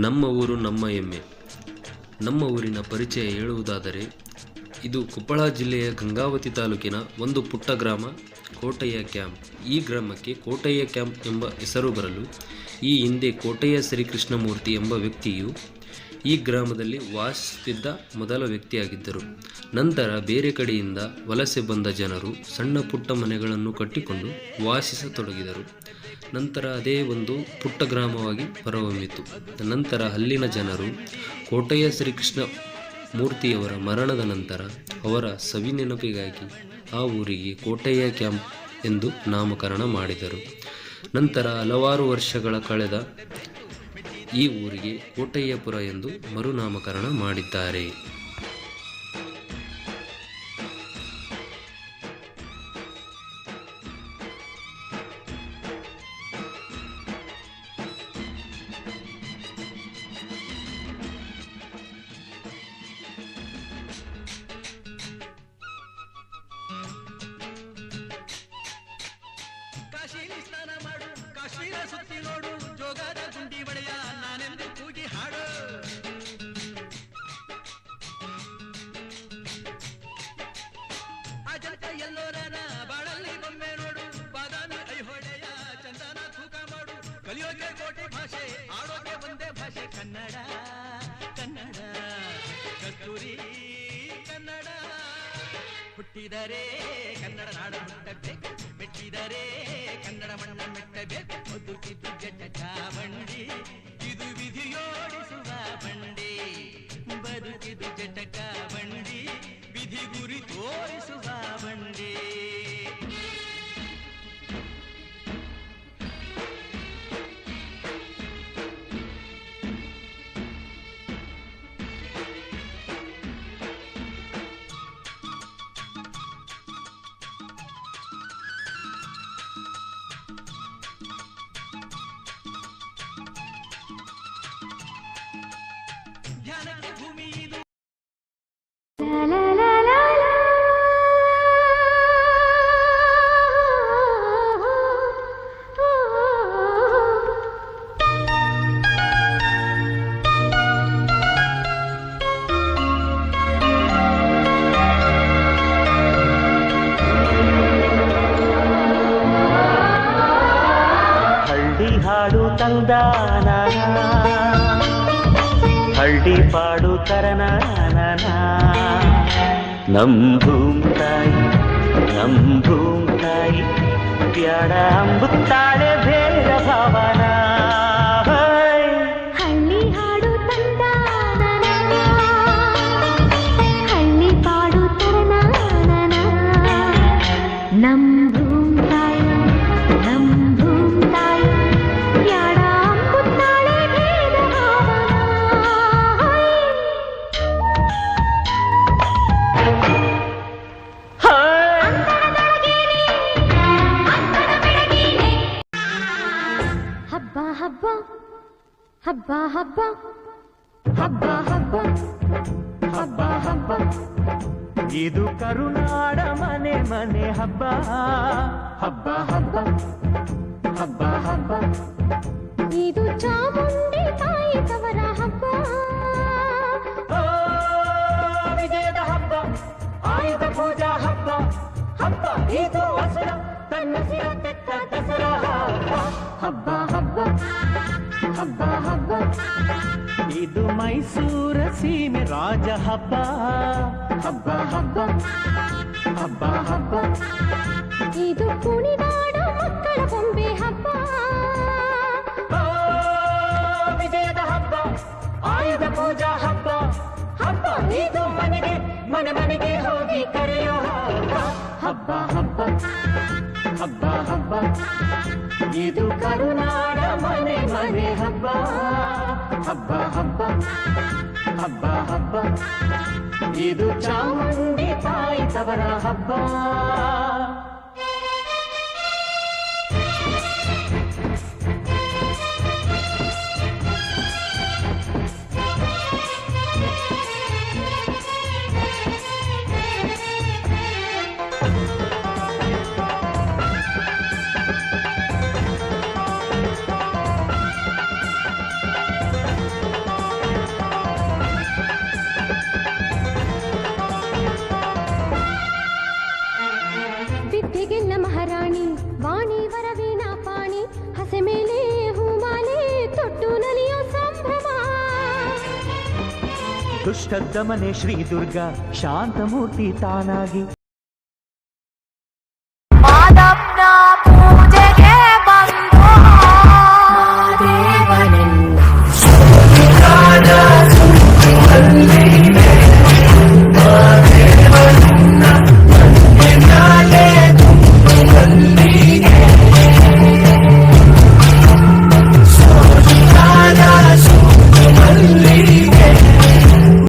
ನಮ್ಮ ಊರು ನಮ್ಮ ಹೆಮ್ಮೆ. ನಮ್ಮ ಊರಿನ ಪರಿಚಯ ಹೇಳುವುದಾದರೆ, ಇದು ಕೊಪ್ಪಳ ಜಿಲ್ಲೆಯ ಗಂಗಾವತಿ ತಾಲೂಕಿನ ಒಂದು ಪುಟ್ಟ ಗ್ರಾಮ ಕೋಟಯ್ಯ ಕ್ಯಾಂಪ್. ಈ ಗ್ರಾಮಕ್ಕೆ ಕೋಟಯ್ಯ ಕ್ಯಾಂಪ್ ಎಂಬ ಹೆಸರು ಬರಲು ಈ ಹಿಂದೆ ಕೋಟಯ್ಯ ಶ್ರೀಕೃಷ್ಣಮೂರ್ತಿ ಎಂಬ ವ್ಯಕ್ತಿಯು ಈ ಗ್ರಾಮದಲ್ಲಿ ವಾಸಿಸುತ್ತಿದ್ದ ಮೊದಲ ವ್ಯಕ್ತಿಯಾಗಿದ್ದರು. ನಂತರ ಬೇರೆ ಕಡೆಯಿಂದ ವಲಸೆ ಬಂದ ಜನರು ಸಣ್ಣ ಪುಟ್ಟ ಮನೆಗಳನ್ನು ಕಟ್ಟಿಕೊಂಡು ವಾಸಿಸತೊಡಗಿದರು. ನಂತರ ಅದೇ ಒಂದು ಪುಟ್ಟ ಗ್ರಾಮವಾಗಿ ಹೊರಹೊಮ್ಮಿತು. ನಂತರ ಅಲ್ಲಿನ ಜನರು ಕೋಟಯ್ಯ ಶ್ರೀಕೃಷ್ಣ ಮೂರ್ತಿಯವರ ಮರಣದ ನಂತರ ಅವರ ಸವಿನೆನಪಿಗಾಗಿ ಆ ಊರಿಗೆ ಕೋಟಯ್ಯ ಕ್ಯಾಂಪ್ ಎಂದು ನಾಮಕರಣ ಮಾಡಿದರು. ನಂತರ ಹಲವಾರು ವರ್ಷಗಳ ಕಳೆದ ಈ ಊರಿಗೆ ಕೋಟಯ್ಯಪುರ ಎಂದು ಮರುನಾಮಕರಣ ಮಾಡಿದ್ದಾರೆ. ಕಾಶಿಲಿ ಸ್ನಾನ ಮಾಡು, ಕಾಶ್ಮೀರ ಸುತ್ತಿ ನೋಡು, ಜೋಗದ ಗುಂಡಿ ಒಡೆಯ ನಾನೆಂದು ಕೂಗಿ ಹಾಡು. ಅಜಂತ ಎಲ್ಲೋರನ ಬಾಳಲ್ಲಿ ಬೊಮ್ಮೆ ನೋಡು, ಬಾದಾಮಿ ಐಹೊಳೆಯ ಚಂದನ ತೂಕ ಮಾಡು. ಕಲಿಯೋಕೆ ಕೋಟಿ ಭಾಷೆ, ಆಡೋಕೆ ಒಂದೇ ಭಾಷೆ ಕನ್ನಡ. ಕನ್ನಡ ಕಸ್ತೂರಿ ಕನ್ನಡ. ಹುಟ್ಟಿದರೆ ಕನ್ನಡ ನಾಡ ಹುಟ್ಟಬೇಕು, ಮೆಟ್ಟಿದರೆ ಕನ್ನಡ ಮಣ್ಣ ಮೆಟ್ಟಬೇಕು. ಬದುಕಿದು ಜಟಕ ಬಂಡಿ, ಇದು ವಿಧಿಯೋಡಿಸುವ ಬಂಡಿ. ಬದುಕಿದು ಜಟಕ ಬಂಡಿ, ವಿಧಿ ಗುರಿ ತೋರಿಸುವ ಬಂಡಿ. ಧ್ಯಾನಕ್ಕೆ ಭೂಮಿ ಇದು. ಹಳ್ಳಿ ಹಾಡು ತಂದಾನ, ಹಳ್ಳಿ ಪಾಡು ತರನಾನ. ನಮ್ ಭೂಮ್ತಾಯಿ, ನಮ್ ಭೂಮ್ತಾಯಿ ಬ್ಯಾಡ ಅಂಬುತ್ತಾಳೆ ಭೇದ ಭಾವನ. ಹಳ್ಳಿ ಹಾಡು ತಂದಾನ, ಹಳ್ಳಿ ಪಾಡು ತರನಾನ. ನಮ್ ಭೂಮ್ತಾಯಿ, ನಮ್ ಭೂಮ್ತಾಯಿ ಬ್ಯಾಡ ಅಂಬುತ್ತಾಳೆ ಭೇದ ಭಾವನ. ಹಬ್ಬ ಹಬ್ಬ ಹಬ್ಬ ಹಬ್ಬ ಹಬ್ಬ ಹಬ್ಬ ಹಬ್ಬ ಹಬ್ಬ. ಇದು ಕರುನಾಡ ಮನೆ ಮನೆ ಹಬ್ಬ. ಹಬ್ಬ ಹಬ್ಬ ಹಬ್ಬ ಹಬ್ಬ. ಇದು ಚಾಮುಂಡಿ ತಾಯಿ ತವರ ಹಬ್ಬ. ವಿಜಯದ ಹಬ್ಬ, ಆಯುಧ ಪೂಜಾ ಹಬ್ಬ. ಹಬ್ಬ ಇದು ಹಸುರ ತನ್ನ ಸಿರ ತೆತ್ತ ದಸರಾ ಹಬ್ಬ ಹಬ್ಬ ಹಬ್ಬ ಹಬ್ಬ. ಇದು ಮೈಸೂರ ಸೀಮೆ ರಾಜ ಹಬ್ಬ. ಹಬ್ಬ ಹಬ್ಬ ಹಬ್ಬ ಹಬ್ಬ. ಇದು ಕುಣಿದಾಡ ಮಕ್ಕಳ ಬೊಂಬೆ ಹಬ್ಬ. ವಿಜಯದ ಹಬ್ಬ, ಆಯುಧ ಪೂಜಾ ಹಬ್ಬ. ಹಬ್ಬ ಇದು ಮನೆಗೆ ಮನೆ ಮನೆಗೆ ಹೋಗಿ ಕರೆಯೋ ಹಬ್ಬ. ಹಬ್ಬ ಹಬ್ಬ ಹಬ್ಬ. ಇದು ಕರುನಾಡ ಮನೆ ಮನೆ ಹಬ್ಬ. ಹಬ್ಬ ಹಬ್ಬ ಹಬ್ಬ ಹಬ್ಬ. ಇದು ಚಾಮುಂಡಿ ತಾಯಿ ತವರ ಹಬ್ಬ. ದುಷ್ಟ ದಮನೆ ಶ್ರೀ ದುರ್ಗಾ ಶಾಂತಮೂರ್ತಿ ತಾನಾಗಿ